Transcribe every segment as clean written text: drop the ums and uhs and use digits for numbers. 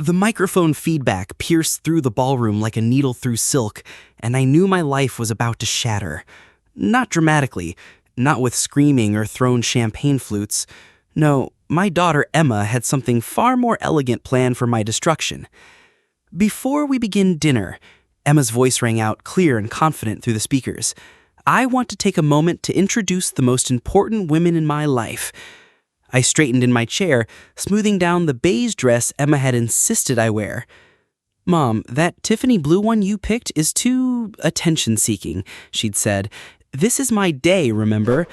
The microphone feedback pierced through the ballroom like a needle through silk, and I knew my life was about to shatter. Not dramatically, not with screaming or thrown champagne flutes. No, my daughter Emma had something far more elegant planned for my destruction. Before we begin dinner, Emma's voice rang out clear and confident through the speakers. I want to take a moment to introduce the most important women in my life. I straightened in my chair, smoothing down the beige dress Emma had insisted I wear. "Mom, that Tiffany blue one you picked is too attention-seeking," she'd said. "This is my day, remember?"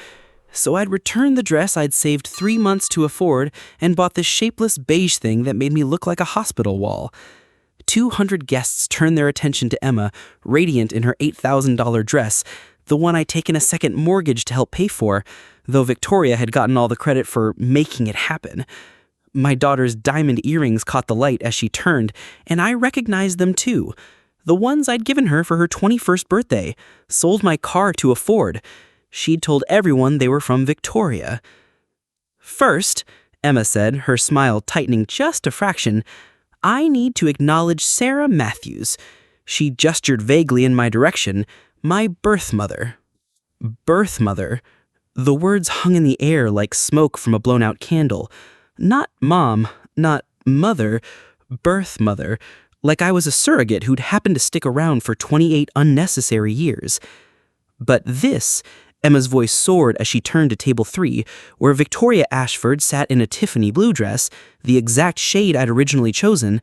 So I'd returned the dress I'd saved 3 months to afford and bought this shapeless beige thing that made me look like a hospital wall. 200 guests turned their attention to Emma, radiant in her $8,000 dress, the one I'd taken a second mortgage to help pay for, though Victoria had gotten all the credit for making it happen. My daughter's diamond earrings caught the light as she turned, and I recognized them too. The ones I'd given her for her 21st birthday, sold my car to afford. She'd told everyone they were from Victoria. "First," Emma said, her smile tightening just a fraction, "I need to acknowledge Sarah Matthews." She gestured vaguely in my direction. "My birth mother." Birth mother. The words hung in the air like smoke from a blown-out candle. Not mom, not mother, birth mother, like I was a surrogate who'd happened to stick around for 28 unnecessary years. But this, Emma's voice soared as she turned to table 3, where Victoria Ashford sat in a Tiffany blue dress, the exact shade I'd originally chosen.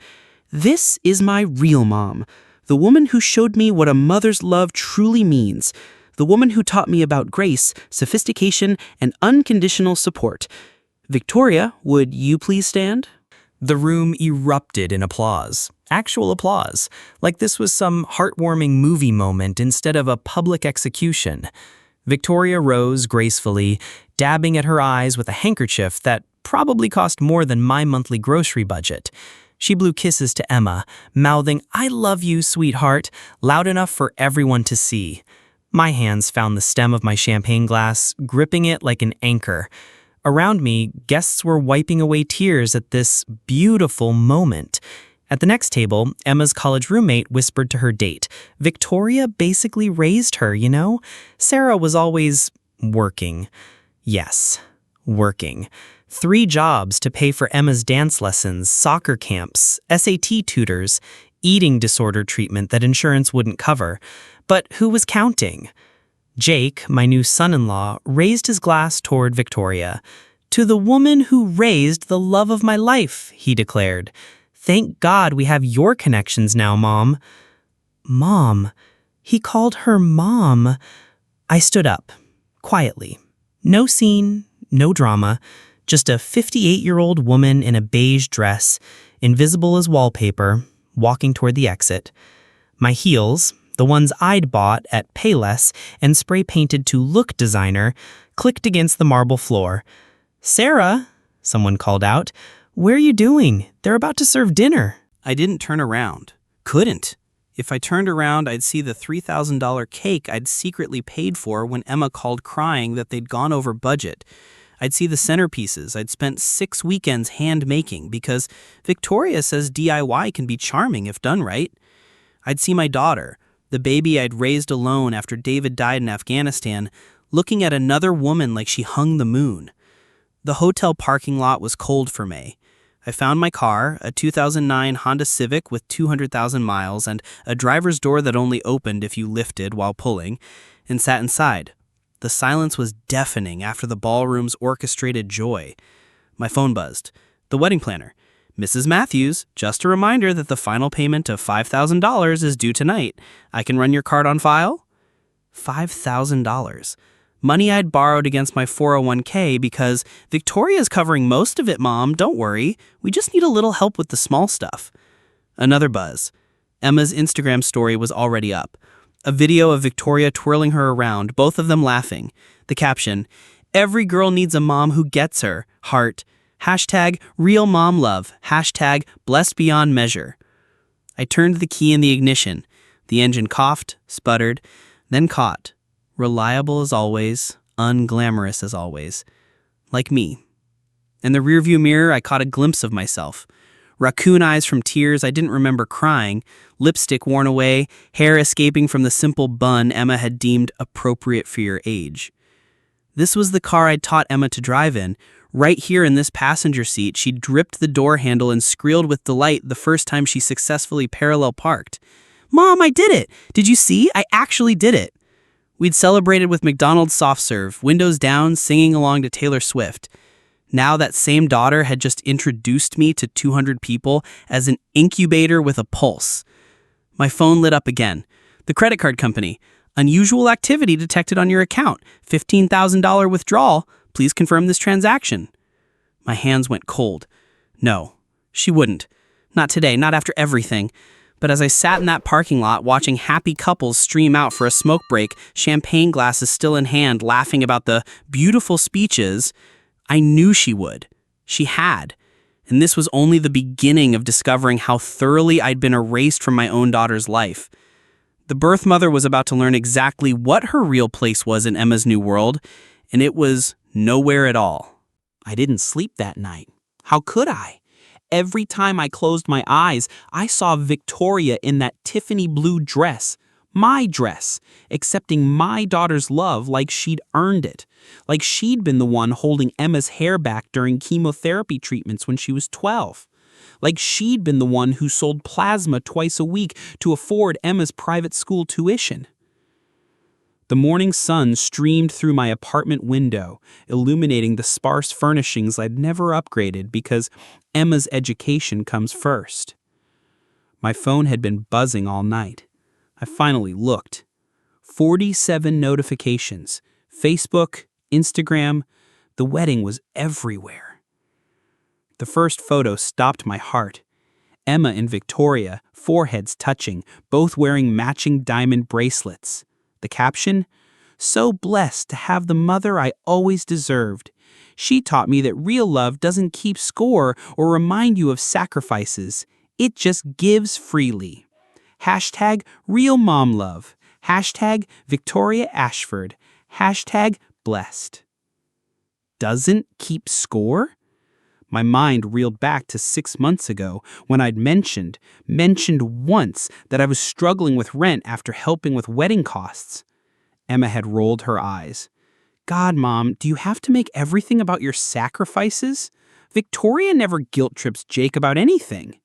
"This is my real mom, the woman who showed me what a mother's love truly means. The woman who taught me about grace, sophistication, and unconditional support. Victoria, would you please stand?" The room erupted in applause. Actual applause. Like this was some heartwarming movie moment instead of a public execution. Victoria rose gracefully, dabbing at her eyes with a handkerchief that probably cost more than my monthly grocery budget. She blew kisses to Emma, mouthing, "I love you, sweetheart," loud enough for everyone to see. My hands found the stem of my champagne glass, gripping it like an anchor. Around me, guests were wiping away tears at this beautiful moment. At the next table, Emma's college roommate whispered to her date. Victoria basically raised her, you know? Sarah was always working. Yes, working. 3 jobs to pay for Emma's dance lessons, soccer camps, SAT tutors, eating disorder treatment that insurance wouldn't cover. But who was counting? Jake, my new son-in-law, raised his glass toward Victoria. "To the woman who raised the love of my life," he declared. "Thank God we have your connections now, Mom." Mom. He called her Mom. I stood up, quietly. No scene, no drama, just a 58-year-old woman in a beige dress, invisible as wallpaper, walking toward the exit. My heels, the ones I'd bought at Payless and spray-painted to look designer, clicked against the marble floor. "Sarah," someone called out, "where are you doing? They're about to serve dinner." I didn't turn around. Couldn't. If I turned around, I'd see the $3,000 cake I'd secretly paid for when Emma called crying that they'd gone over budget. I'd see the centerpieces I'd spent 6 weekends hand-making because Victoria says DIY can be charming if done right. I'd see my daughter, the baby I'd raised alone after David died in Afghanistan, looking at another woman like she hung the moon. The hotel parking lot was cold for May. I found my car, a 2009 Honda Civic with 200,000 miles and a driver's door that only opened if you lifted while pulling, and sat inside. The silence was deafening after the ballroom's orchestrated joy. My phone buzzed. The wedding planner. "Mrs. Matthews, just a reminder that the final payment of $5,000 is due tonight. I can run your card on file?" $5,000. Money I'd borrowed against my 401k because "Victoria's covering most of it, Mom, don't worry. We just need a little help with the small stuff." Another buzz. Emma's Instagram story was already up. A video of Victoria twirling her around, both of them laughing. The caption, "Every girl needs a mom who gets her. Heart. Hashtag real mom love. Hashtag blessed beyond measure." I turned the key in the ignition. The engine coughed, sputtered, then caught. Reliable as always, unglamorous as always. Like me. In the rearview mirror, I caught a glimpse of myself. Raccoon eyes from tears I didn't remember crying, lipstick worn away, hair escaping from the simple bun Emma had deemed appropriate for your age. This was the car I'd taught Emma to drive in. Right here in this passenger seat, she gripped the door handle and squealed with delight the first time she successfully parallel parked. "Mom, I did it! Did you see? I actually did it!" We'd celebrated with McDonald's soft serve, windows down, singing along to Taylor Swift. Now that same daughter had just introduced me to 200 people as an incubator with a pulse. My phone lit up again. The credit card company. "Unusual activity detected on your account. $15,000 withdrawal. Please confirm this transaction." My hands went cold. No, she wouldn't. Not today, not after everything. But as I sat in that parking lot watching happy couples stream out for a smoke break, champagne glasses still in hand, laughing about the beautiful speeches, I knew she would. She had. And this was only the beginning of discovering how thoroughly I'd been erased from my own daughter's life. The birth mother was about to learn exactly what her real place was in Emma's new world, and it was nowhere at all. I didn't sleep that night. How could I? Every time I closed my eyes, I saw Victoria in that Tiffany blue dress, my dress, accepting my daughter's love like she'd earned it, like she'd been the one holding Emma's hair back during chemotherapy treatments when she was 12. Like she'd been the one who sold plasma twice a week to afford Emma's private school tuition. The morning sun streamed through my apartment window, illuminating the sparse furnishings I'd never upgraded because Emma's education comes first. My phone had been buzzing all night. I finally looked. 47 notifications. Facebook, Instagram. The wedding was everywhere. The first photo stopped my heart. Emma and Victoria, foreheads touching, both wearing matching diamond bracelets. The caption? "So blessed to have the mother I always deserved. She taught me that real love doesn't keep score or remind you of sacrifices. It just gives freely. Hashtag real mom love. Hashtag Victoria Ashford. Hashtag blessed." Doesn't keep score? My mind reeled back to 6 months ago when I'd mentioned once that I was struggling with rent after helping with wedding costs. Emma had rolled her eyes. "God, Mom, do you have to make everything about your sacrifices? Victoria never guilt trips Jake about anything."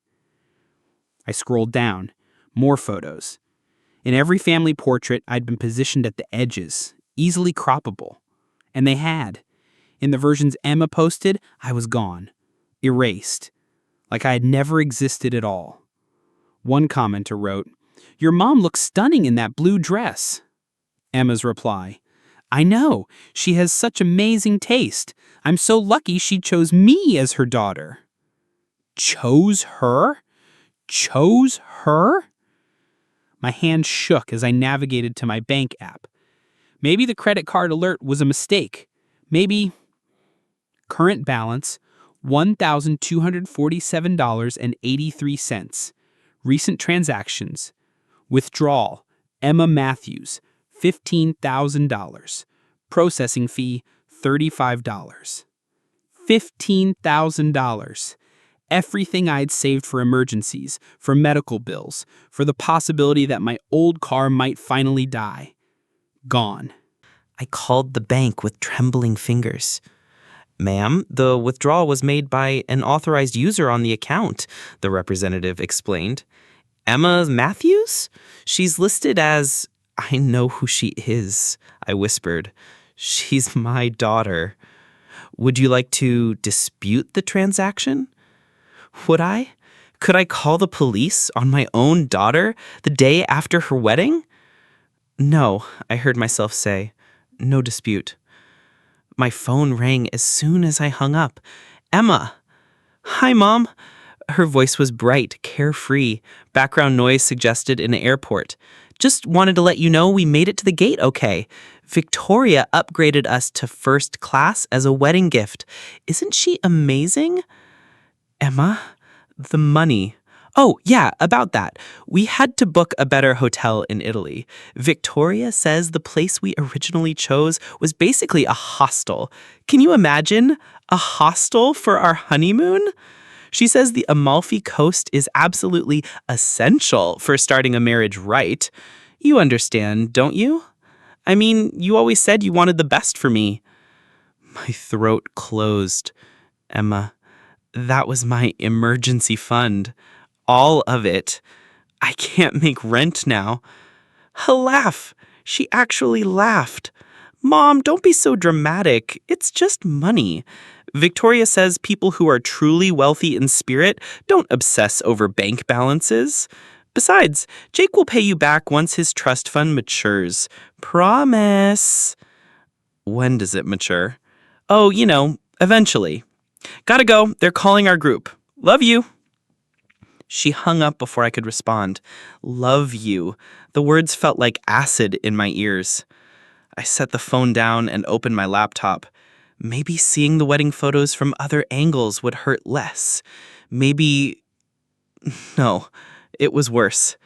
I scrolled down. More photos. In every family portrait, I'd been positioned at the edges, easily croppable. And they had. In the versions Emma posted, I was gone. Erased. Like I had never existed at all. One commenter wrote, "Your mom looks stunning in that blue dress." Emma's reply, "I know. She has such amazing taste. I'm so lucky she chose me as her daughter." Chose her? Chose her? My hand shook as I navigated to my bank app. Maybe the credit card alert was a mistake. Maybe current balance, $1,247.83. Recent transactions. Withdrawal, Emma Matthews, $15,000. Processing fee, $35. $15,000. Everything I'd saved for emergencies, for medical bills, for the possibility that my old car might finally die. Gone. I called the bank with trembling fingers. "Ma'am, the withdrawal was made by an authorized user on the account," the representative explained. "Emma Matthews? She's listed as—" "I know who she is," I whispered. "She's my daughter. Would you like to dispute the transaction?" Would I? Could I call the police on my own daughter the day after her wedding? "No," I heard myself say. "No dispute." My phone rang as soon as I hung up. "Emma!" "Hi, Mom." Her voice was bright, carefree. Background noise suggested an airport. "Just wanted to let you know we made it to the gate okay. Victoria upgraded us to first class as a wedding gift. Isn't she amazing?" "Emma, the money." "Oh, yeah, about that. We had to book a better hotel in Italy. Victoria says the place we originally chose was basically a hostel. Can you imagine? A hostel for our honeymoon?" She says the Amalfi Coast is absolutely essential for starting a marriage right. You understand, don't you? I mean, you always said you wanted the best for me. My throat closed. Emma, that was my emergency fund. All of it. I can't make rent now. Laugh. She actually laughed. Mom, don't be so dramatic. It's just money. Victoria says people who are truly wealthy in spirit don't obsess over bank balances. Besides, Jake will pay you back once his trust fund matures. Promise. When does it mature? Oh, eventually. Gotta go. They're calling our group. Love you. She hung up before I could respond. Love you. The words felt like acid in my ears. I set the phone down and opened my laptop. Maybe seeing the wedding photos from other angles would hurt less. Maybe... No, it was worse.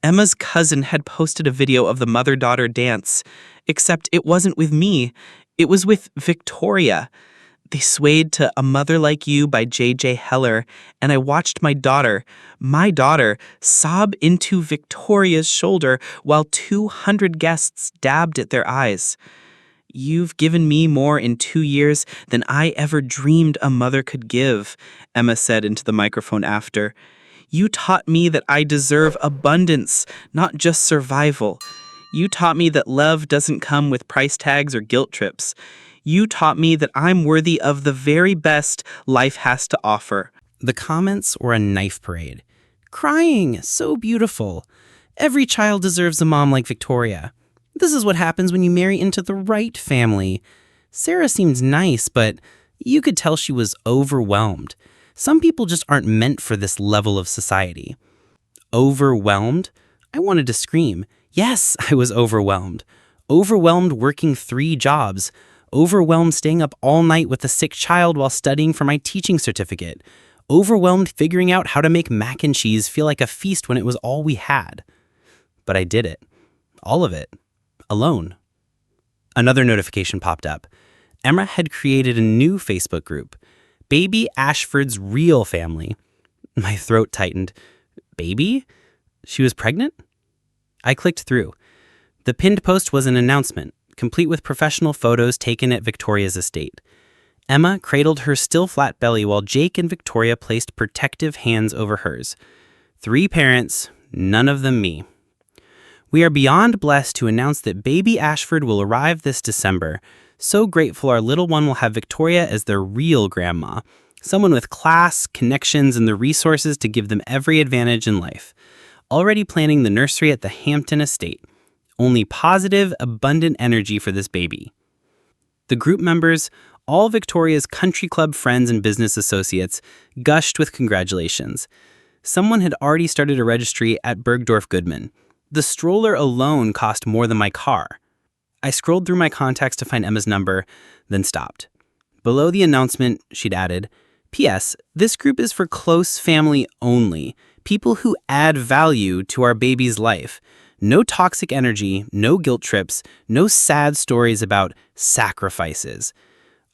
Emma's cousin had posted a video of the mother-daughter dance, except it wasn't with me. It was with Victoria. They swayed to A Mother Like You by J.J. Heller, and I watched my daughter, sob into Victoria's shoulder while 200 guests dabbed at their eyes. You've given me more in 2 years than I ever dreamed a mother could give, Emma said into the microphone after. You taught me that I deserve abundance, not just survival. You taught me that love doesn't come with price tags or guilt trips. You taught me that I'm worthy of the very best life has to offer. The comments were a knife parade. Crying, so beautiful. Every child deserves a mom like Victoria. This is what happens when you marry into the right family. Sarah seemed nice, but you could tell she was overwhelmed. Some people just aren't meant for this level of society. Overwhelmed? I wanted to scream. Yes, I was overwhelmed. Overwhelmed working 3 jobs. Overwhelmed staying up all night with a sick child while studying for my teaching certificate. Overwhelmed figuring out how to make mac and cheese feel like a feast when it was all we had. But I did it. All of it. Alone. Another notification popped up. Emma had created a new Facebook group. Baby Ashford's Real Family. My throat tightened. Baby? She was pregnant? I clicked through. The pinned post was an announcement, complete with professional photos taken at Victoria's estate. Emma cradled her still flat belly while Jake and Victoria placed protective hands over hers. 3 parents, none of them me. We are beyond blessed to announce that baby Ashford will arrive this December. So grateful our little one will have Victoria as their real grandma, someone with class, connections, and the resources to give them every advantage in life. Already planning the nursery at the Hampton estate. Only positive, abundant energy for this baby. The group members, all Victoria's country club friends and business associates, gushed with congratulations. Someone had already started a registry at Bergdorf Goodman. The stroller alone cost more than my car. I scrolled through my contacts to find Emma's number, then stopped. Below the announcement, she'd added, P.S. This group is for close family only, people who add value to our baby's life. No toxic energy, no guilt trips, no sad stories about sacrifices.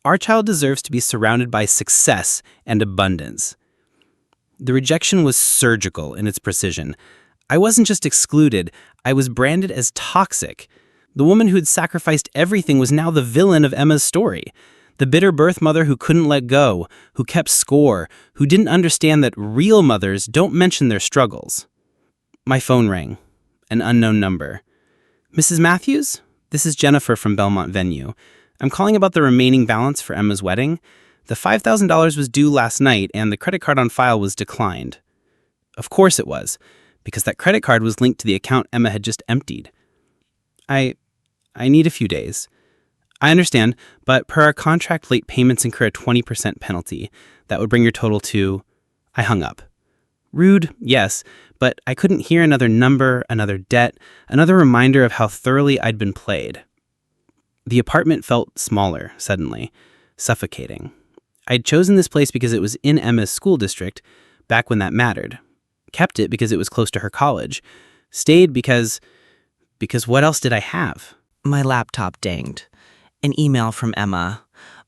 Our child deserves to be surrounded by success and abundance. The rejection was surgical in its precision. I wasn't just excluded, I was branded as toxic. The woman who had sacrificed everything was now the villain of Emma's story. The bitter birth mother who couldn't let go, who kept score, who didn't understand that real mothers don't mention their struggles. My phone rang. An unknown number. Mrs. Matthews? This is Jennifer from Belmont Venue. I'm calling about the remaining balance for Emma's wedding. The $5,000 was due last night and the credit card on file was declined. Of course it was, because that credit card was linked to the account Emma had just emptied. I need a few days. I understand, but per our contract, late payments incur a 20% penalty. That would bring your total to... I hung up. Rude, yes, but I couldn't hear another number, another debt, another reminder of how thoroughly I'd been played. The apartment felt smaller, suddenly, suffocating. I'd chosen this place because it was in Emma's school district, back when that mattered. Kept it because it was close to her college. Stayed because what else did I have? My laptop dinged. An email from Emma.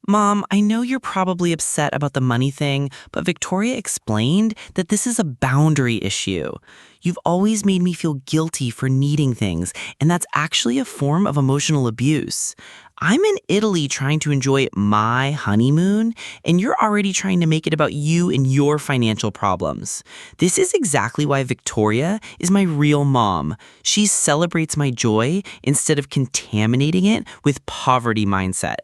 Mom, I know you're probably upset about the money thing, but Victoria explained that this is a boundary issue. You've always made me feel guilty for needing things, and that's actually a form of emotional abuse. I'm in Italy trying to enjoy my honeymoon, and you're already trying to make it about you and your financial problems. This is exactly why Victoria is my real mom. She celebrates my joy instead of contaminating it with poverty mindset.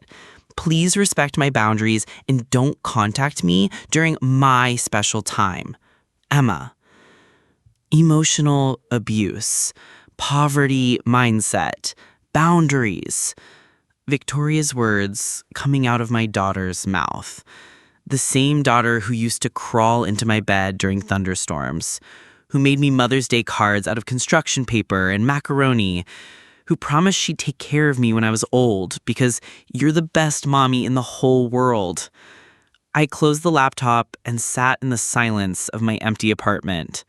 Please respect my boundaries and don't contact me during my special time. Emma. Emotional abuse, poverty mindset, boundaries. Victoria's words coming out of my daughter's mouth. The same daughter who used to crawl into my bed during thunderstorms, who made me Mother's Day cards out of construction paper and macaroni, who promised she'd take care of me when I was old because you're the best mommy in the whole world. I closed the laptop and sat in the silence of my empty apartment.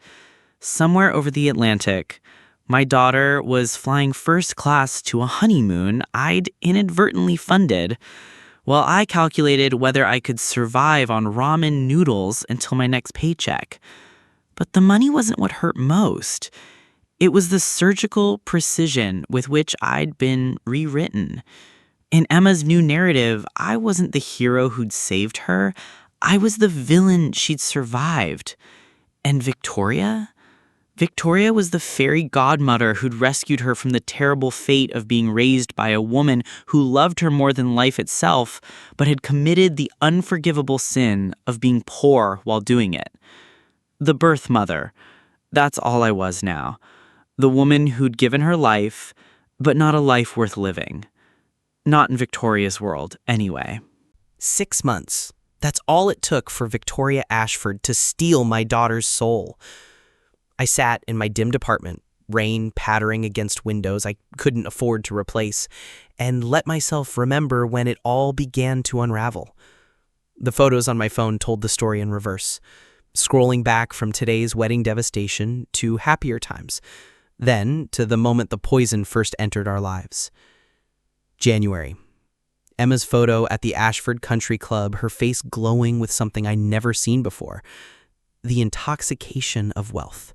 Somewhere over the Atlantic, my daughter was flying first class to a honeymoon I'd inadvertently funded, while I calculated whether I could survive on ramen noodles until my next paycheck. But the money wasn't what hurt most. It was the surgical precision with which I'd been rewritten. In Emma's new narrative, I wasn't the hero who'd saved her. I was the villain she'd survived. And Victoria? Victoria was the fairy godmother who'd rescued her from the terrible fate of being raised by a woman who loved her more than life itself, but had committed the unforgivable sin of being poor while doing it. The birth mother. That's all I was now. The woman who'd given her life, but not a life worth living. Not in Victoria's world, anyway. 6 months. That's all it took for Victoria Ashford to steal my daughter's soul. I sat in my dimmed apartment, rain pattering against windows I couldn't afford to replace, and let myself remember when it all began to unravel. The photos on my phone told the story in reverse, scrolling back from today's wedding devastation to happier times, then to the moment the poison first entered our lives. January. Emma's photo at the Ashford Country Club, her face glowing with something I'd never seen before. The intoxication of wealth.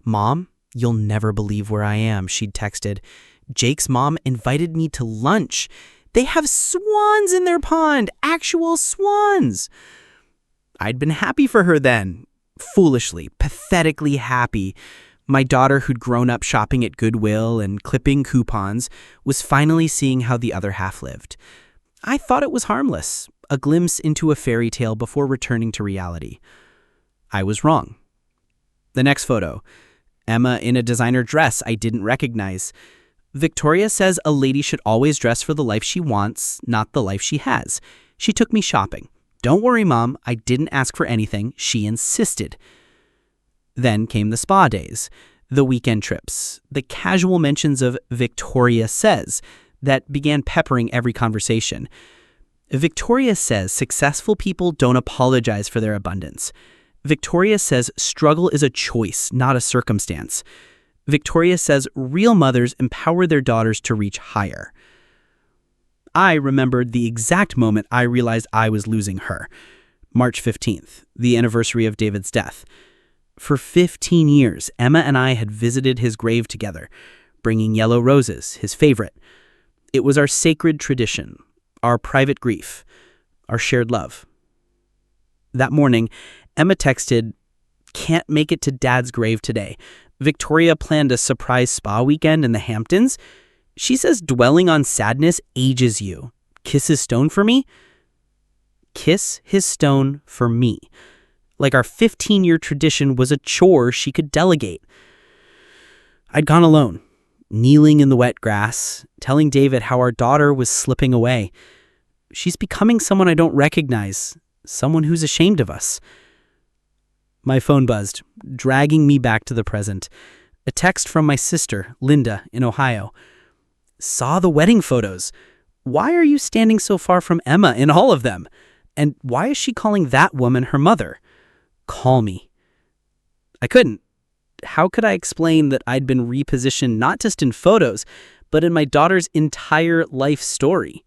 Mom, you'll never believe where I am, she'd texted. Jake's mom invited me to lunch. They have swans in their pond, actual swans. I'd been happy for her then. Foolishly, pathetically happy. My daughter, who'd grown up shopping at Goodwill and clipping coupons, was finally seeing how the other half lived. I thought it was harmless, a glimpse into a fairy tale before returning to reality. I was wrong. The next photo. Emma in a designer dress I didn't recognize. Victoria says a lady should always dress for the life she wants, not the life she has. She took me shopping. Don't worry, Mom, I didn't ask for anything. She insisted. Then came the spa days, the weekend trips, the casual mentions of Victoria says that began peppering every conversation. Victoria says successful people don't apologize for their abundance. Victoria says struggle is a choice, not a circumstance. Victoria says real mothers empower their daughters to reach higher. I remembered the exact moment I realized I was losing her. March 15th, the anniversary of David's death. For 15 years, Emma and I had visited his grave together, bringing yellow roses, his favorite. It was our sacred tradition, our private grief, our shared love. That morning, Emma texted, "Can't make it to Dad's grave today. Victoria planned a surprise spa weekend in the Hamptons. She says dwelling on sadness ages you. Kiss his stone for me?" Kiss his stone for me. Like our 15-year tradition was a chore she could delegate. I'd gone alone, kneeling in the wet grass, telling David how our daughter was slipping away. She's becoming someone I don't recognize, someone who's ashamed of us. My phone buzzed, dragging me back to the present. A text from my sister, Linda, in Ohio. Saw the wedding photos. Why are you standing so far from Emma in all of them? And why is she calling that woman her mother? Call me. I couldn't. How could I explain that I'd been repositioned not just in photos, but in my daughter's entire life story?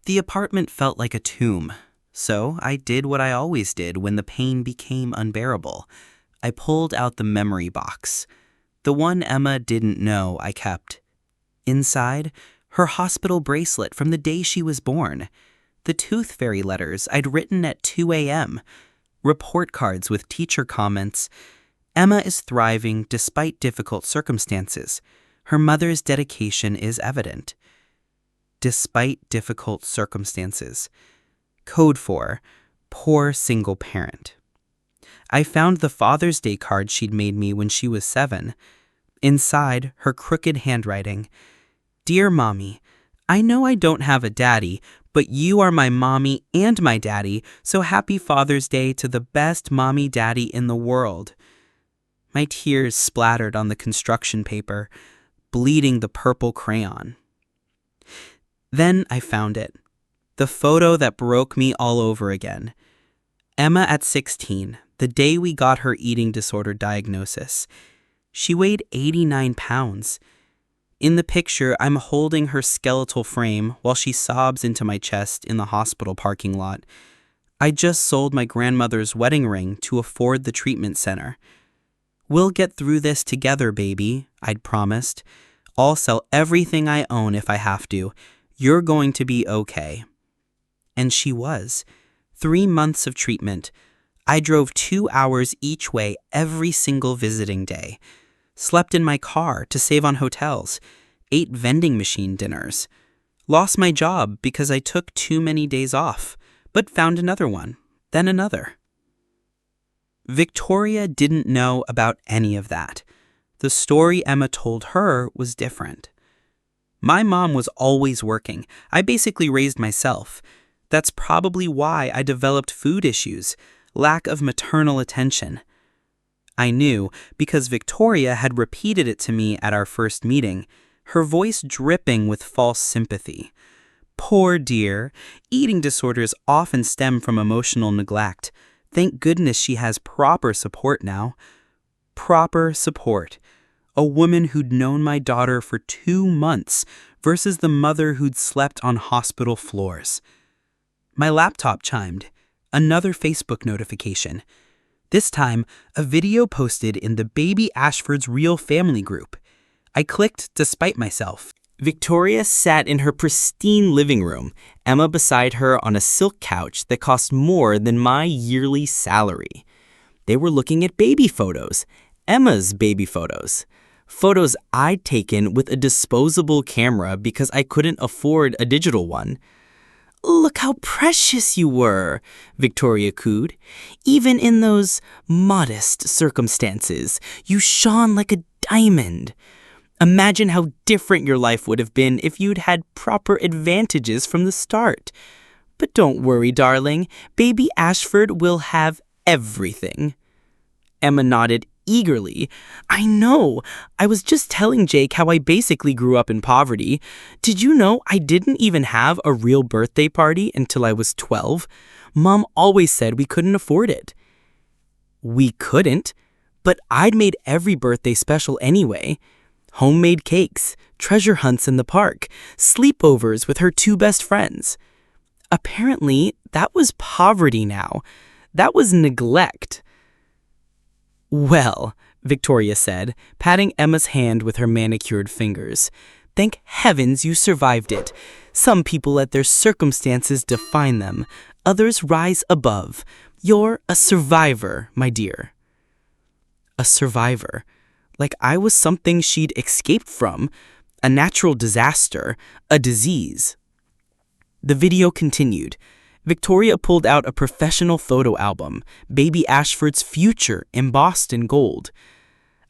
The apartment felt like a tomb, so I did what I always did when the pain became unbearable. I pulled out the memory box. The one Emma didn't know I kept. Inside, her hospital bracelet from the day she was born. The tooth fairy letters I'd written at 2 a.m. Report cards with teacher comments. Emma is thriving despite difficult circumstances. Her mother's dedication is evident. Despite difficult circumstances. Code for poor single parent. I found the Father's Day card she'd made me when she was 7. Inside, her crooked handwriting. Dear Mommy, I know I don't have a daddy, but you are my mommy and my daddy, so happy Father's Day to the best mommy-daddy in the world. My tears splattered on the construction paper, bleeding the purple crayon. Then I found it. The photo that broke me all over again. Emma at 16, the day we got her eating disorder diagnosis. She weighed 89 pounds. In the picture, I'm holding her skeletal frame while she sobs into my chest in the hospital parking lot. I just sold my grandmother's wedding ring to afford the treatment center. We'll get through this together, baby, I'd promised. I'll sell everything I own if I have to. You're going to be okay. And she was. 3 months of treatment. I drove 2 hours each way every single visiting day. Slept in my car to save on hotels. Ate vending machine dinners. Lost my job because I took too many days off, but found another one, then another. Victoria didn't know about any of that. The story Emma told her was different. My mom was always working. I basically raised myself. That's probably why I developed food issues, lack of maternal attention. I knew because Victoria had repeated it to me at our first meeting, her voice dripping with false sympathy. Poor dear, eating disorders often stem from emotional neglect. Thank goodness she has proper support now. Proper support. A woman who'd known my daughter for 2 months versus the mother who'd slept on hospital floors. My laptop chimed. Another Facebook notification. This time, a video posted in the Baby Ashford's Real Family group. I clicked despite myself. Victoria sat in her pristine living room, Emma beside her on a silk couch that cost more than my yearly salary. They were looking at baby photos, Emma's baby photos. Photos I'd taken with a disposable camera because I couldn't afford a digital one. Look how precious you were, Victoria cooed. Even in those modest circumstances, you shone like a diamond. Imagine how different your life would have been if you'd had proper advantages from the start. But don't worry, darling. Baby Ashford will have everything. Emma nodded eagerly. I know. I was just telling Jake how I basically grew up in poverty. Did you know I didn't even have a real birthday party until I was 12? Mom always said we couldn't afford it. We couldn't, but I'd made every birthday special anyway. Homemade cakes, treasure hunts in the park, sleepovers with her 2 best friends. Apparently, that was poverty now. That was neglect. Well, Victoria said, patting Emma's hand with her manicured fingers. Thank heavens you survived it. Some people let their circumstances define them. Others rise above. You're a survivor, my dear. A survivor. Like I was something she'd escaped from. A natural disaster. A disease. The video continued. Victoria pulled out a professional photo album, Baby Ashford's future embossed in gold.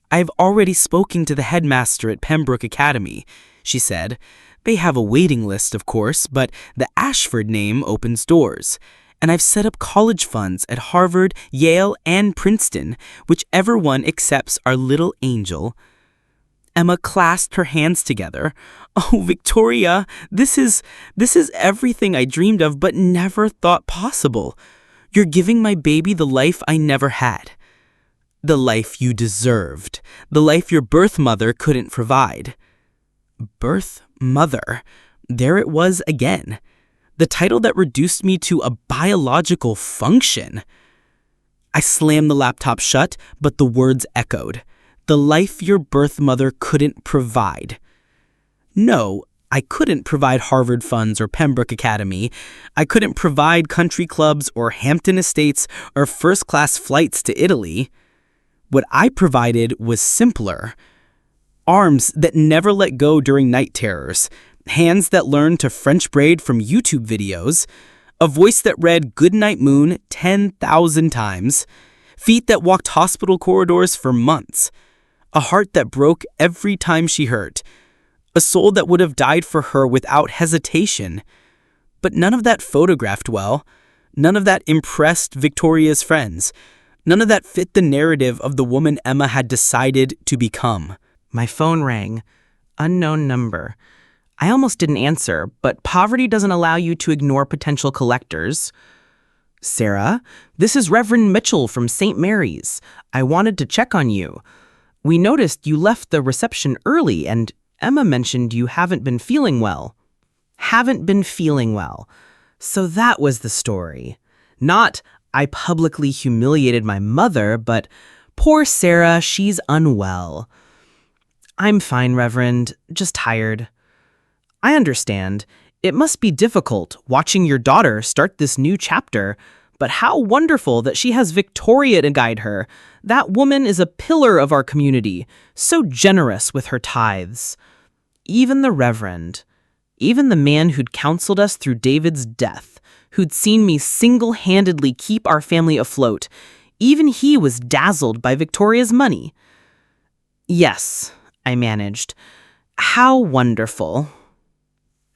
I've already spoken to the headmaster at Pembroke Academy, she said. They have a waiting list, of course, but the Ashford name opens doors. And I've set up college funds at Harvard, Yale, and Princeton, whichever one accepts our little angel. Emma clasped her hands together. Oh, Victoria, this is everything I dreamed of but never thought possible. You're giving my baby the life I never had. The life you deserved. The life your birth mother couldn't provide. Birth mother. There it was again. The title that reduced me to a biological function. I slammed the laptop shut, but the words echoed. The life your birth mother couldn't provide. No, I couldn't provide Harvard funds or Pembroke Academy. I couldn't provide country clubs or Hampton Estates or first-class flights to Italy. What I provided was simpler. Arms that never let go during night terrors. Hands that learned to French braid from YouTube videos. A voice that read Goodnight Moon 10,000 times. Feet that walked hospital corridors for months. A heart that broke every time she hurt. A soul that would have died for her without hesitation. But none of that photographed well. None of that impressed Victoria's friends. None of that fit the narrative of the woman Emma had decided to become. My phone rang. Unknown number. I almost didn't answer, but poverty doesn't allow you to ignore potential collectors. Sarah, this is Reverend Mitchell from St. Mary's. I wanted to check on you. We noticed you left the reception early, and Emma mentioned you haven't been feeling well. Haven't been feeling well. So that was the story. Not, I publicly humiliated my mother, but poor Sarah, she's unwell. I'm fine, Reverend, just tired. I understand. It must be difficult watching your daughter start this new chapter, but how wonderful that she has Victoria to guide her. That woman is a pillar of our community, so generous with her tithes. Even the Reverend, even the man who'd counseled us through David's death, who'd seen me single-handedly keep our family afloat, even he was dazzled by Victoria's money. Yes, I managed. How wonderful.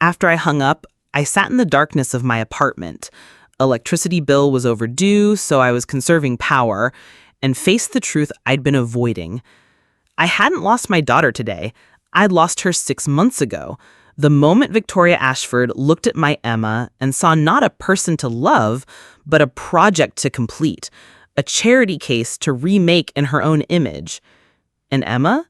After I hung up, I sat in the darkness of my apartment. Electricity bill was overdue, so I was conserving power, and faced the truth I'd been avoiding. I hadn't lost my daughter today. I'd lost her 6 months ago. The moment Victoria Ashford looked at my Emma and saw not a person to love, but a project to complete, a charity case to remake in her own image. And Emma?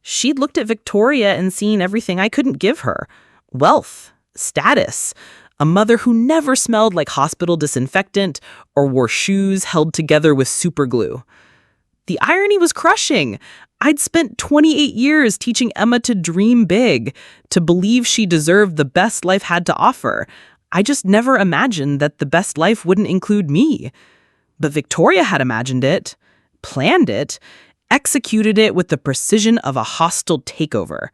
She'd looked at Victoria and seen everything I couldn't give her. Wealth, status, a mother who never smelled like hospital disinfectant or wore shoes held together with super glue. The irony was crushing. I'd spent 28 years teaching Emma to dream big, to believe she deserved the best life had to offer. I just never imagined that the best life wouldn't include me. But Victoria had imagined it, planned it, executed it with the precision of a hostile takeover.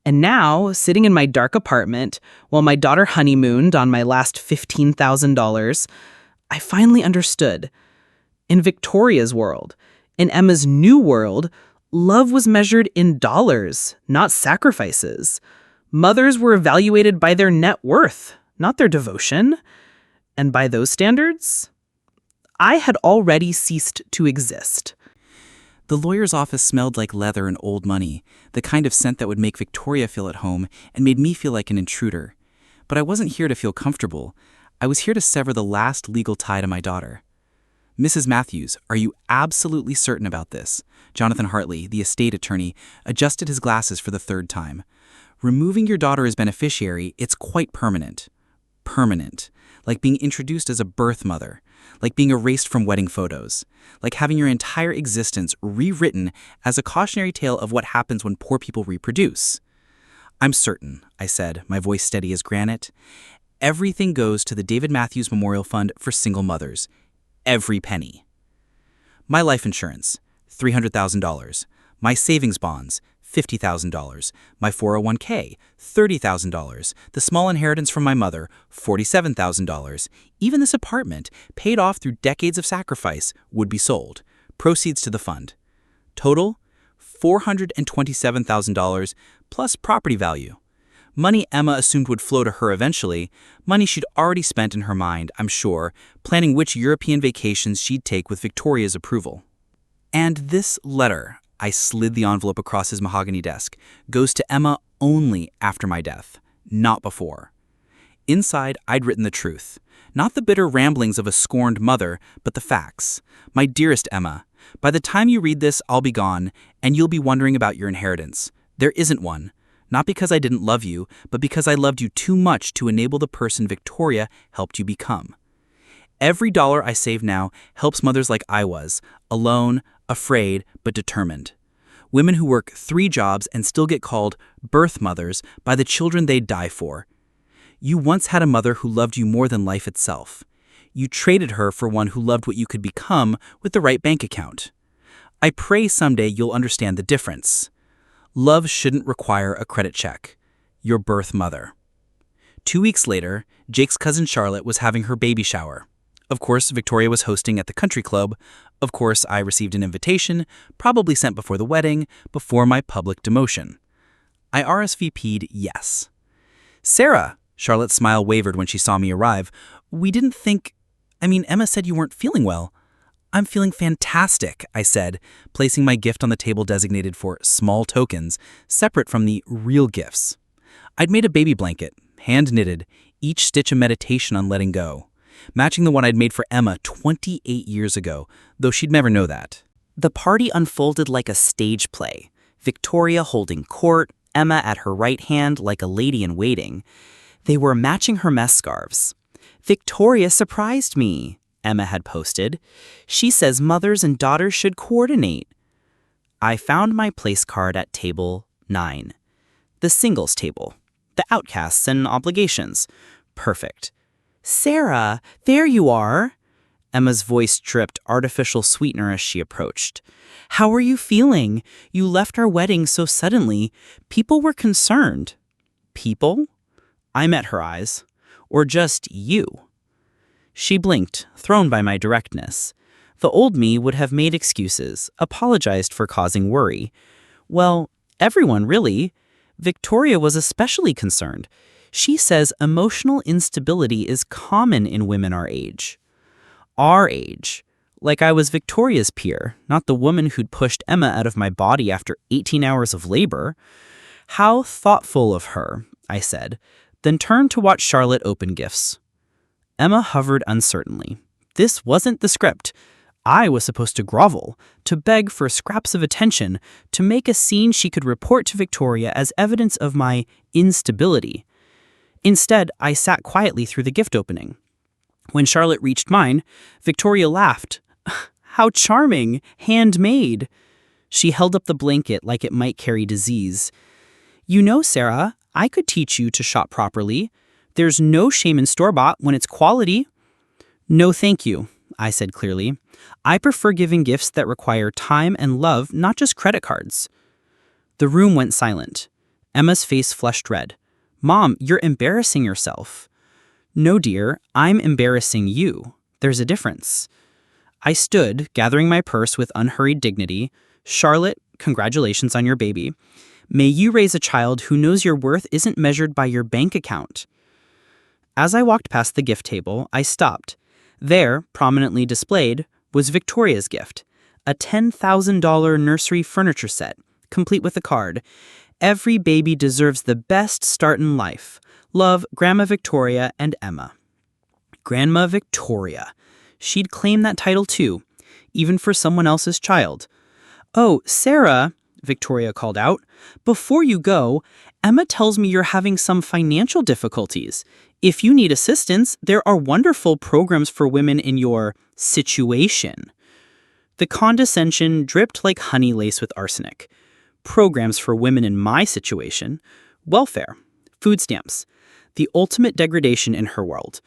And now, sitting in my dark apartment, while my daughter honeymooned on my last $15,000, I finally understood. In Victoria's world, in Emma's new world, love was measured in dollars, not sacrifices. Mothers were evaluated by their net worth, not their devotion. And by those standards, I had already ceased to exist. The lawyer's office smelled like leather and old money, the kind of scent that would make Victoria feel at home and made me feel like an intruder. But I wasn't here to feel comfortable. I was here to sever the last legal tie to my daughter. Mrs. Matthews, are you absolutely certain about this? Jonathan Hartley, the estate attorney, adjusted his glasses for the third time. Removing your daughter as beneficiary, it's quite permanent. Permanent. Like being introduced as a birth mother. Like being erased from wedding photos. Like having your entire existence rewritten as a cautionary tale of what happens when poor people reproduce. I'm certain, I said, my voice steady as granite. Everything goes to the David Matthews Memorial Fund for single mothers. Every penny. My life insurance, $300,000. My savings bonds, $50,000. My 401k, $30,000. The small inheritance from my mother, $47,000. Even this apartment, paid off through decades of sacrifice, would be sold. Proceeds to the fund. Total, $427,000 plus property value. Money Emma assumed would flow to her eventually, money she'd already spent in her mind, I'm sure, planning which European vacations she'd take with Victoria's approval. And this letter, I slid the envelope across his mahogany desk, goes to Emma only after my death, not before. Inside, I'd written the truth. Not the bitter ramblings of a scorned mother, but the facts. My dearest Emma, by the time you read this, I'll be gone, and you'll be wondering about your inheritance. There isn't one. Not because I didn't love you, but because I loved you too much to enable the person Victoria helped you become. Every dollar I save now helps mothers like I was, alone, afraid, but determined. Women who work 3 jobs and still get called birth mothers by the children they'd die for. You once had a mother who loved you more than life itself. You traded her for one who loved what you could become with the right bank account. I pray someday you'll understand the difference. Love shouldn't require a credit check. Your birth mother. 2 weeks later, Jake's cousin Charlotte was having her baby shower. Of course, Victoria was hosting at the country club. Of course, I received an invitation, probably sent before the wedding, before my public demotion. I RSVP'd yes. Sarah, Charlotte's smile wavered when she saw me arrive. Emma said you weren't feeling well. I'm feeling fantastic, I said, placing my gift on the table designated for small tokens, separate from the real gifts. I'd made a baby blanket, hand-knitted, each stitch a meditation on letting go, matching the one I'd made for Emma 28 years ago, though she'd never know that. The party unfolded like a stage play, Victoria holding court, Emma at her right hand like a lady in waiting. They were matching her mess scarves. Victoria surprised me, Emma had posted. She says mothers and daughters should coordinate. I found my place card at table 9. The singles table. The outcasts and obligations. Perfect. Sarah, there you are. Emma's voice dripped artificial sweetener as she approached. How are you feeling? You left our wedding so suddenly. People were concerned. People? I met her eyes. Or just you? She blinked, thrown by my directness. The old me would have made excuses, apologized for causing worry. Well, everyone really. Victoria was especially concerned. She says emotional instability is common in women our age. Our age. Like I was Victoria's peer, not the woman who'd pushed Emma out of my body after 18 hours of labor. How thoughtful of her, I said, then turned to watch Charlotte open gifts. Emma hovered uncertainly. This wasn't the script. I was supposed to grovel, to beg for scraps of attention, to make a scene she could report to Victoria as evidence of my instability. Instead, I sat quietly through the gift opening. When Charlotte reached mine, Victoria laughed. How charming! Handmade! She held up the blanket like it might carry disease. You know, Sarah, I could teach you to shop properly. There's no shame in store-bought when it's quality. No, thank you, I said clearly. I prefer giving gifts that require time and love, not just credit cards. The room went silent. Emma's face flushed red. Mom, you're embarrassing yourself. No, dear, I'm embarrassing you. There's a difference. I stood, gathering my purse with unhurried dignity. Charlotte, congratulations on your baby. May you raise a child who knows your worth isn't measured by your bank account. As I walked past the gift table, I stopped. There, prominently displayed, was Victoria's gift, a $10,000 nursery furniture set, complete with a card. Every baby deserves the best start in life. Love, Grandma Victoria and Emma. Grandma Victoria. She'd claim that title too, even for someone else's child. Oh, Sarah, Victoria called out, before you go, Emma tells me you're having some financial difficulties. If you need assistance, there are wonderful programs for women in your situation. The condescension dripped like honey laced with arsenic. Programs for women in my situation. Welfare. Food stamps. The ultimate degradation in her world.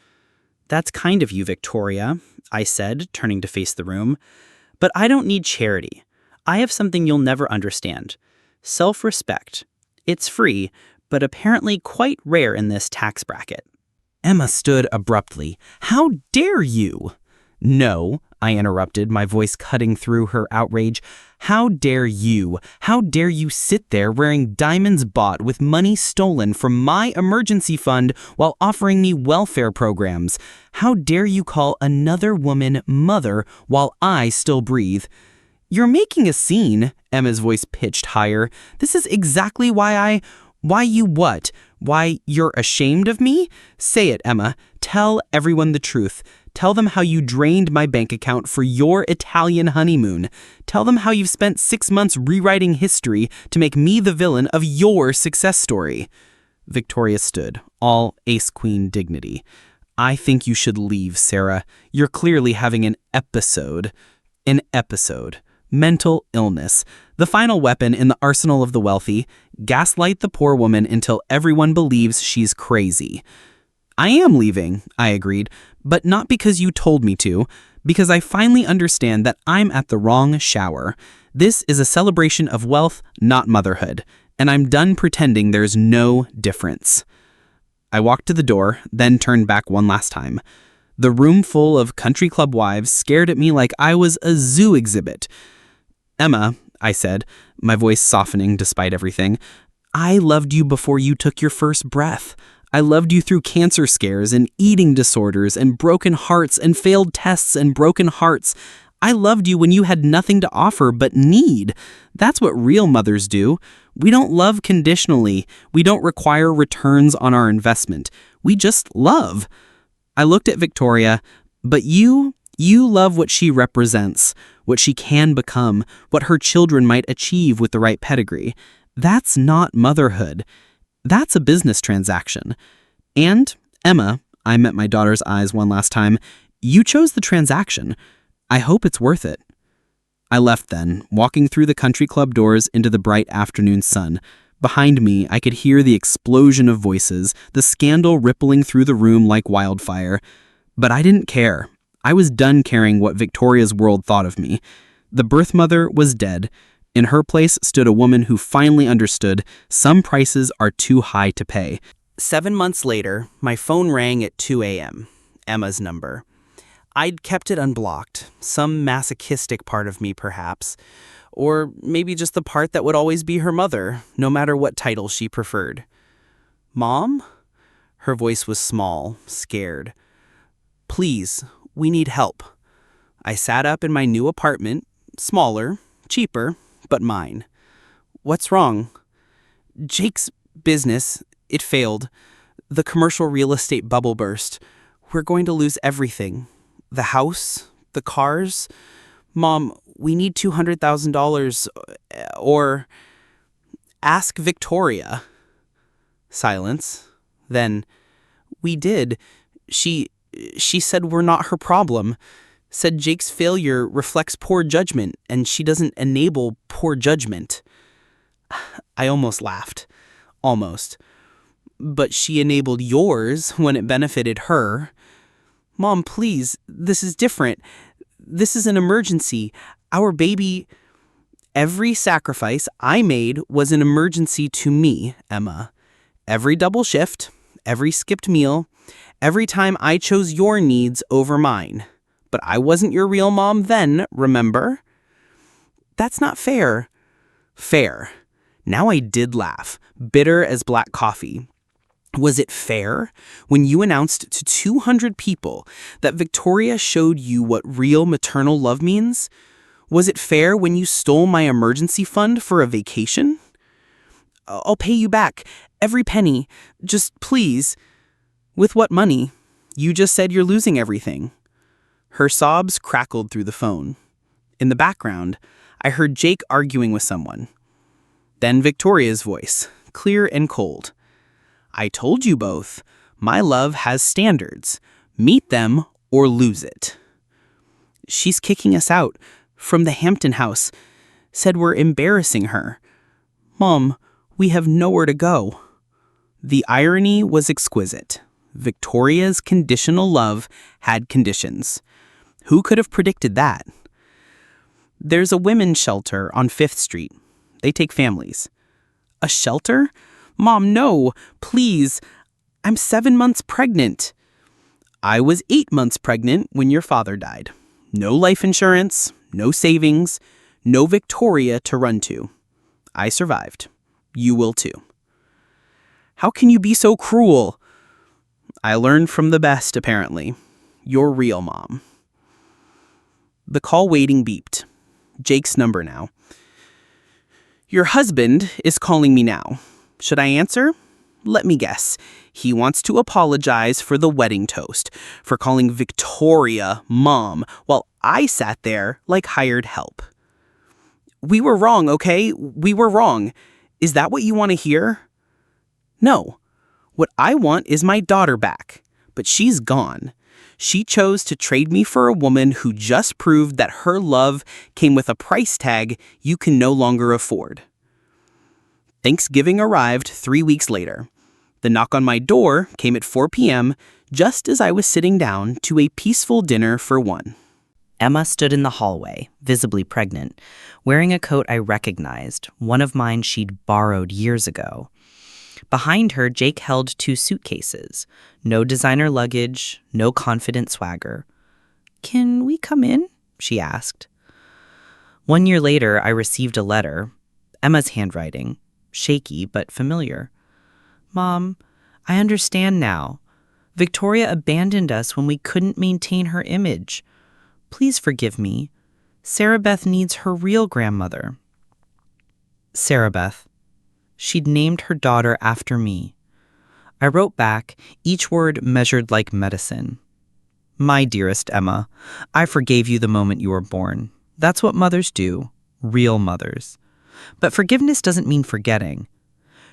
That's kind of you, Victoria, I said, turning to face the room. But I don't need charity. I have something you'll never understand. Self-respect. It's free, but apparently quite rare in this tax bracket. Emma stood abruptly. How dare you? No, I interrupted, my voice cutting through her outrage. How dare you? How dare you sit there wearing diamonds bought with money stolen from my emergency fund while offering me welfare programs? How dare you call another woman mother while I still breathe? You're making a scene, Emma's voice pitched higher. This is exactly why you what? Why you're ashamed of me? Say it, Emma. Tell everyone the truth. Tell them how you drained my bank account for your Italian honeymoon. Tell them how you've spent 6 months rewriting history to make me the villain of your success story." Victoria stood, all ace-queen dignity. "I think you should leave, Sarah. You're clearly having an episode. An episode. Mental illness. The final weapon in the arsenal of the wealthy. Gaslight the poor woman until everyone believes she's crazy." "I am leaving," I agreed, "but not because you told me to, because I finally understand that I'm at the wrong shower. This is a celebration of wealth, not motherhood, and I'm done pretending there's no difference." I walked to the door, then turned back one last time. The room full of country club wives stared at me like I was a zoo exhibit. "Emma," I said, my voice softening despite everything, "I loved you before you took your first breath. I loved you through cancer scares and eating disorders and broken hearts and failed tests and broken hearts. I loved you when you had nothing to offer but need. That's what real mothers do. We don't love conditionally. We don't require returns on our investment. We just love." I looked at Victoria, "But you love what she represents, what she can become, what her children might achieve with the right pedigree. That's not motherhood. That's a business transaction. And, Emma," I met my daughter's eyes one last time, "you chose the transaction. I hope it's worth it." I left then, walking through the country club doors into the bright afternoon sun. Behind me, I could hear the explosion of voices, the scandal rippling through the room like wildfire. But I didn't care. I was done caring what Victoria's world thought of me. The birth mother was dead. In her place stood a woman who finally understood some prices are too high to pay. 7 months later, my phone rang at 2 a.m. Emma's number. I'd kept it unblocked, some masochistic part of me perhaps, or maybe just the part that would always be her mother, no matter what title she preferred. "Mom?" Her voice was small, scared. "Please, we need help." I sat up in my new apartment, smaller, cheaper, but mine. "What's wrong?" "Jake's business, it failed. The commercial real estate bubble burst. We're going to lose everything. The house, the cars. Mom, we need $200,000 or ask Victoria." Silence. Then, "We did. She said we're not her problem. Said Jake's failure reflects poor judgment and she doesn't enable poor judgment." I almost laughed. Almost. "But she enabled yours when it benefited her." "Mom, please, this is different. This is an emergency. Our baby—" "Every sacrifice I made was an emergency to me, Emma. Every double shift, every skipped meal, every time I chose your needs over mine. But I wasn't your real mom then, remember?" "That's not fair." Fair. Now I did laugh, bitter as black coffee. Was it fair when you announced to 200 people that Victoria showed you what real maternal love means? Was it fair when you stole my emergency fund for a vacation? "I'll pay you back, every penny. Just please." "With what money? You just said you're losing everything." Her sobs crackled through the phone. In the background, I heard Jake arguing with someone. Then Victoria's voice, clear and cold. "I told you both. My love has standards. Meet them or lose it." "She's kicking us out from the Hampton house. Said we're embarrassing her. Mom, we have nowhere to go." The irony was exquisite. Victoria's conditional love had conditions. Who could have predicted that? "There's a women's shelter on 5th Street. They take families." "A shelter? Mom, no, please. I'm 7 months pregnant." "I was 8 months pregnant when your father died. No life insurance, no savings, no Victoria to run to. I survived. You will too." "How can you be so cruel?" "I learned from the best, apparently. Your real mom." The call waiting beeped. Jake's number now. "Your husband is calling me now. Should I answer? Let me guess. He wants to apologize for the wedding toast, for calling Victoria Mom, while I sat there like hired help. We were wrong, okay? We were wrong. Is that what you want to hear? No. What I want is my daughter back, but she's gone. She chose to trade me for a woman who just proved that her love came with a price tag you can no longer afford. Thanksgiving arrived 3 weeks later. The knock on my door came at 4 p.m., just as I was sitting down to a peaceful dinner for one. Emma stood in the hallway, visibly pregnant, wearing a coat I recognized, one of mine she'd borrowed years ago. Behind her, Jake held 2 suitcases. No designer luggage, no confident swagger. "Can we come in?" she asked. 1 year later, I received a letter, Emma's handwriting, shaky but familiar. "Mom, I understand now. Victoria abandoned us when we couldn't maintain her image. Please forgive me. Sarah Beth needs her real grandmother." Sarah Beth. She'd named her daughter after me. I wrote back, each word measured like medicine. "My dearest Emma, I forgave you the moment you were born. That's what mothers do, real mothers. But forgiveness doesn't mean forgetting.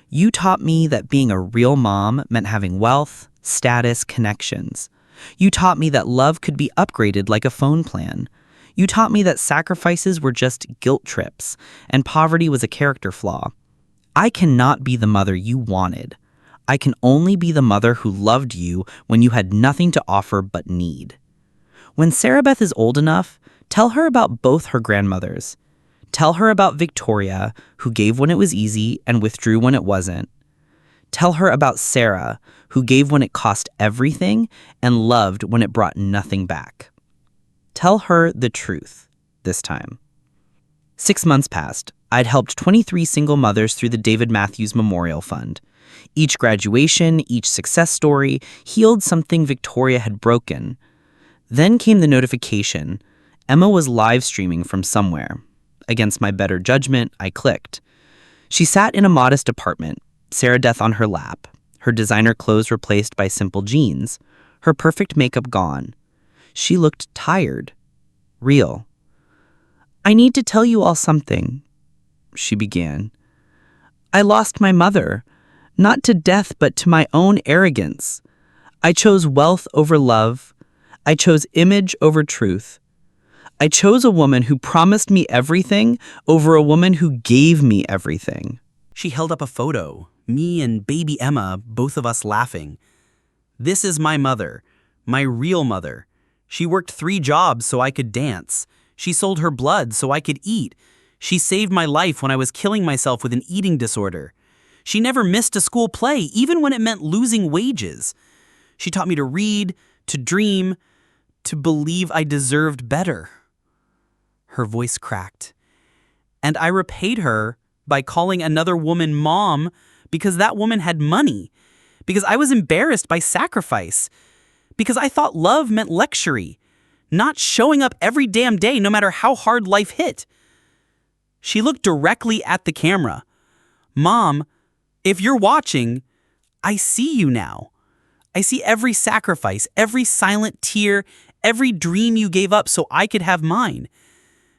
You taught me that being a real mom meant having wealth, status, connections. You taught me that love could be upgraded like a phone plan. You taught me that sacrifices were just guilt trips, and poverty was a character flaw. I cannot be the mother you wanted. I can only be the mother who loved you when you had nothing to offer but need. When Sarah Beth is old enough, tell her about both her grandmothers. Tell her about Victoria, who gave when it was easy and withdrew when it wasn't. Tell her about Sarah, who gave when it cost everything and loved when it brought nothing back. Tell her the truth this time." 6 months passed. I'd helped 23 single mothers through the David Matthews Memorial Fund. Each graduation, each success story healed something Victoria had broken. Then came the notification. Emma was live streaming from somewhere. Against my better judgment, I clicked. She sat in a modest apartment, Sarah Death on her lap, her designer clothes replaced by simple jeans, her perfect makeup gone. She looked tired, real. "I need to tell you all something," she began. "I lost my mother, not to death but to my own arrogance. I chose wealth over love. I chose image over truth. I chose a woman who promised me everything over a woman who gave me everything." She held up a photo, me and baby Emma, both of us laughing. "This is my mother, my real mother. She worked 3 jobs so I could dance. She sold her blood so I could eat. She saved my life when I was killing myself with an eating disorder. She never missed a school play, even when it meant losing wages. She taught me to read, to dream, to believe I deserved better." Her voice cracked. "And I repaid her by calling another woman mom because that woman had money, because I was embarrassed by sacrifice, because I thought love meant luxury, not showing up every damn day no matter how hard life hit." She looked directly at the camera. "Mom, if you're watching, I see you now. I see every sacrifice, every silent tear, every dream you gave up so I could have mine.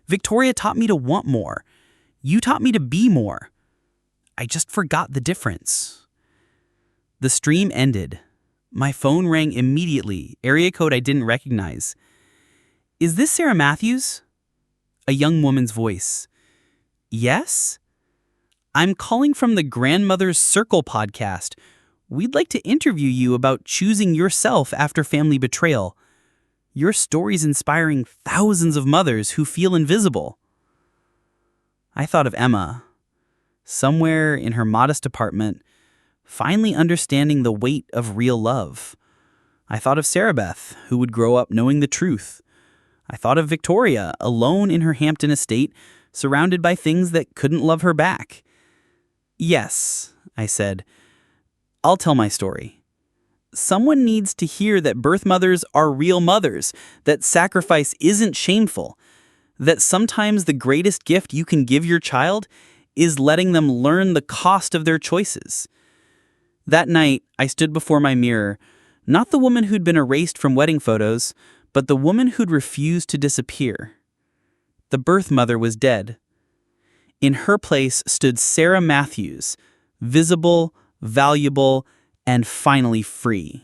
Victoria taught me to want more. You taught me to be more. I just forgot the difference." The stream ended. My phone rang immediately, area code I didn't recognize. "Is this Sarah Matthews?" A young woman's voice. "Yes? I'm calling from the Grandmother's Circle podcast. We'd like to interview you about choosing yourself after family betrayal. Your story's inspiring thousands of mothers who feel invisible." I thought of Emma, somewhere in her modest apartment, finally understanding the weight of real love. I thought of Sarah Beth, who would grow up knowing the truth. I thought of Victoria, alone in her Hampton estate, surrounded by things that couldn't love her back. "Yes," I said, "I'll tell my story. Someone needs to hear that birth mothers are real mothers, that sacrifice isn't shameful, that sometimes the greatest gift you can give your child is letting them learn the cost of their choices. That night, I stood before my mirror, not the woman who'd been erased from wedding photos, but the woman who'd refused to disappear. The birth mother was dead. In her place stood Sarah Matthews, visible, valuable, and finally free.